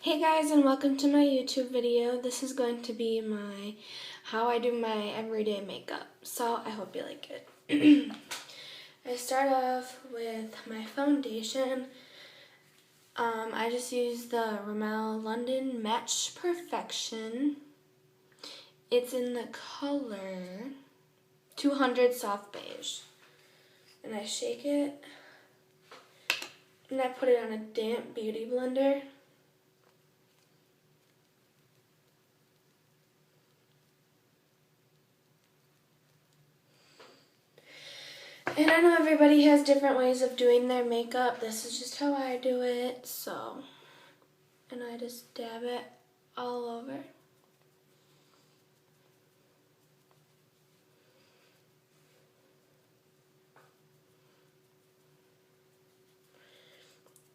Hey guys, and welcome to my YouTube video. This is going to be how I do my everyday makeup. So I hope you like it. I start off with my foundation. I just use the Rimmel London Match Perfection. It's in the color 200 Soft Beige. And I shake it, and I put it on a damp beauty blender. And I know everybody has different ways of doing their makeup. This is just how I do it, and I just dab it all over.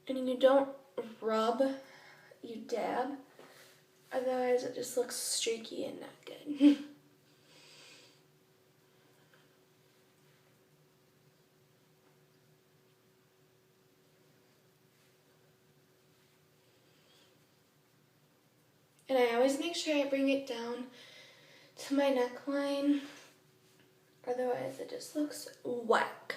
And you don't rub, you dab. Otherwise it just looks streaky and not good. And I always make sure I bring it down to my neckline. Otherwise it just looks whack.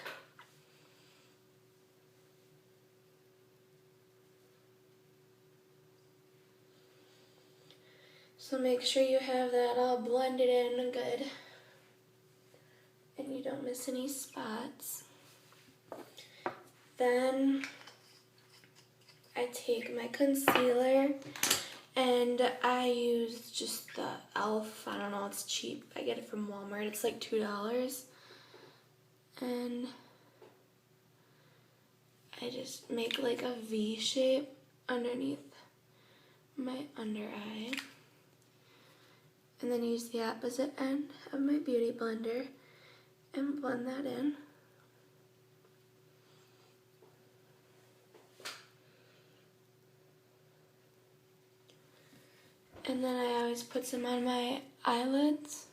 So make sure you have that all blended in good and you don't miss any spots. Then I take my concealer and I use just the e.l.f. I don't know, it's cheap. I get it from Walmart. It's like $2. And I just make like a V shape underneath my under eye. And then use the opposite end of my beauty blender and blend that in. And then I always put some on my eyelids.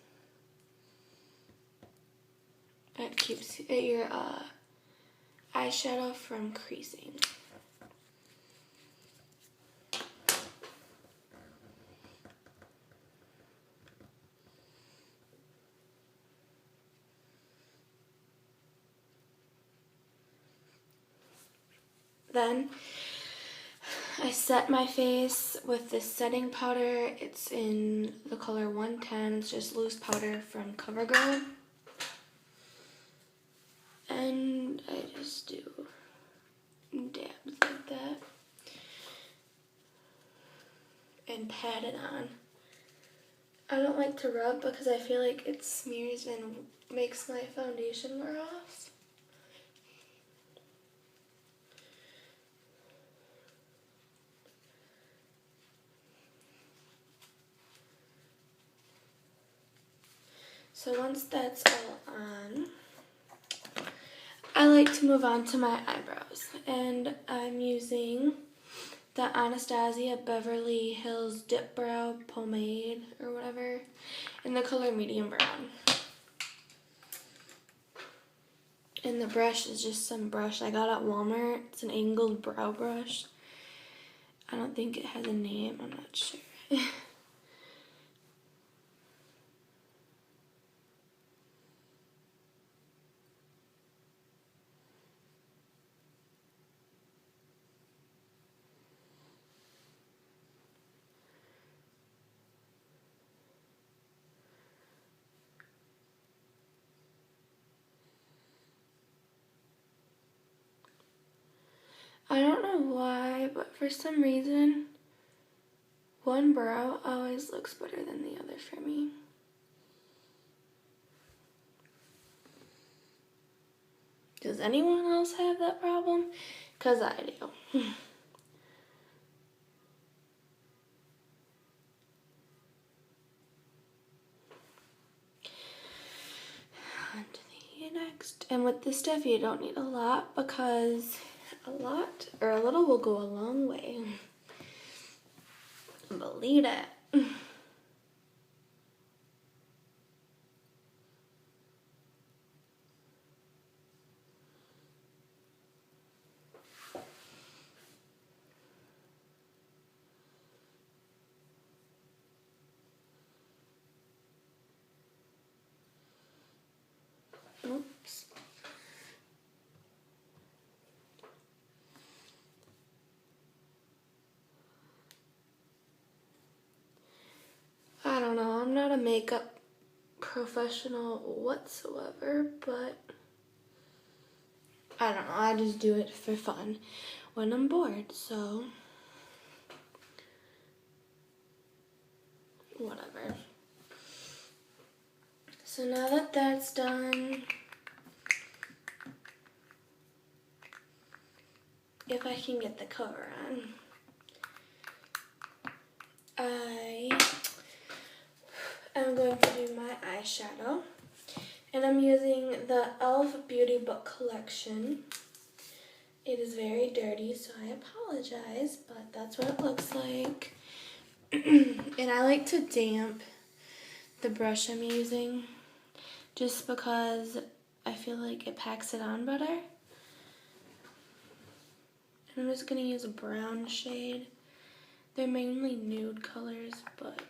It keeps your eyeshadow from creasing. Then I set my face with this setting powder. It's in the color 110. It's just loose powder from CoverGirl. And I just do dabs like that. And pat it on. I don't like to rub because I feel like it smears and makes my foundation wear off. So once that's all on, I like to move on to my eyebrows. And I'm using the Anastasia Beverly Hills Dip Brow Pomade or whatever in the color medium brown. And the brush is just some brush I got at Walmart. It's an angled brow brush. I don't think it has a name, I'm not sure. I don't know why, but for some reason, one brow always looks better than the other for me. Does anyone else have that problem? 'Cause I do. On to the next. And with this stuff, you don't need a lot because a lot or a little will go a long way. Believe it. a makeup professional whatsoever, but I don't know, I just do it for fun when I'm bored, so whatever. So now that that's done, if I can get the cover on, I am going to do my eyeshadow. And I'm using the e.l.f. Beauty Book Collection. It is very dirty, so I apologize, but that's what it looks like. And I like to damp the brush I'm using just because I feel like it packs it on better. And I'm just going to use a brown shade. They're mainly nude colors, but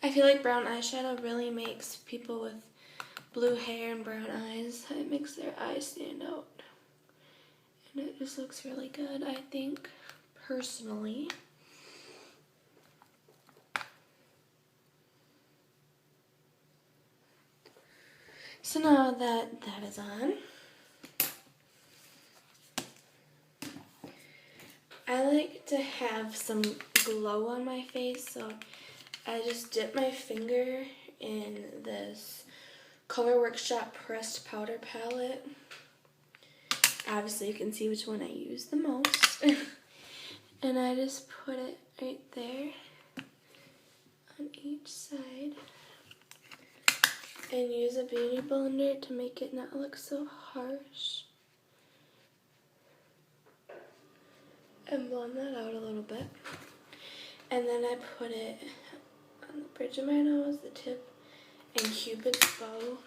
I feel like brown eyeshadow really makes people with blue hair and brown eyes, it makes their eyes stand out. And it just looks really good, I think, personally. So now that that is on, I like to have some glow on my face, so I just dip my finger in this Color Workshop Pressed Powder Palette. Obviously you can see which one I use the most. And I just put it right there on each side. And use a beauty blender to make it not look so harsh. And blend that out a little bit. And then I put it on the bridge of my nose, the tip, and Cupid's bow.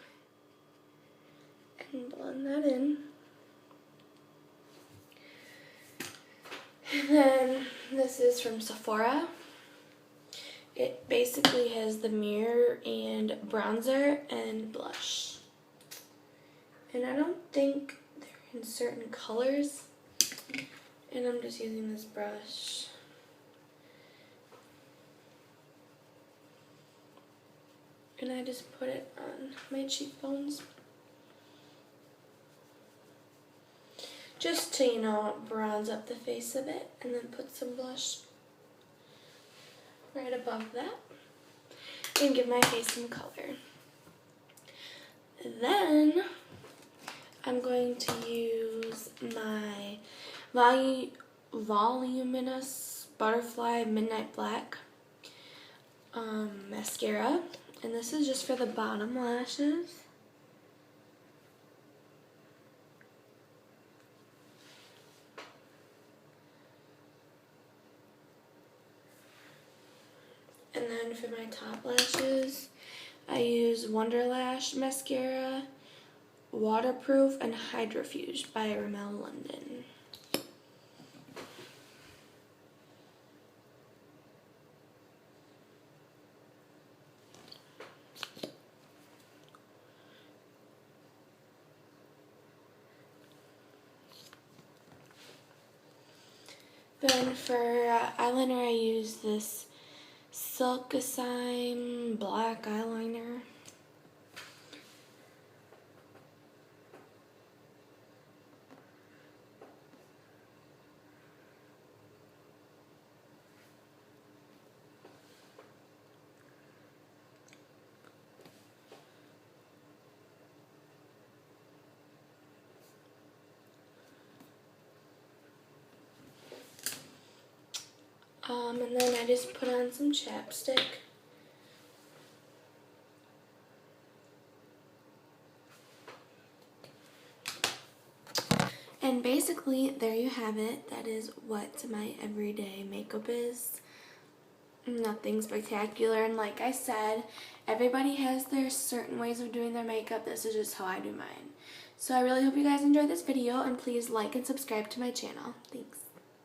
And blend that in. And then this is from Sephora. It basically has the mirror and bronzer and blush. And I don't think they're in certain colors. And I'm just using this brush. And I just put it on my cheekbones. Just to, you know, bronze up the face a bit, and then put some blush right above that. And give my face some color. Then I'm going to use my Voluminous Butterfly Midnight Black mascara. And this is just for the bottom lashes. And then for my top lashes, I use Wonderlash Mascara, Waterproof, and Hydrofuge by Rimmel London. Then for eyeliner, I use this Silkissime black eyeliner. And then I just put on some chapstick. And basically, there you have it. That is what my everyday makeup is. Nothing spectacular. And like I said, everybody has their certain ways of doing their makeup. This is just how I do mine. So I really hope you guys enjoyed this video, and please like and subscribe to my channel. Thanks.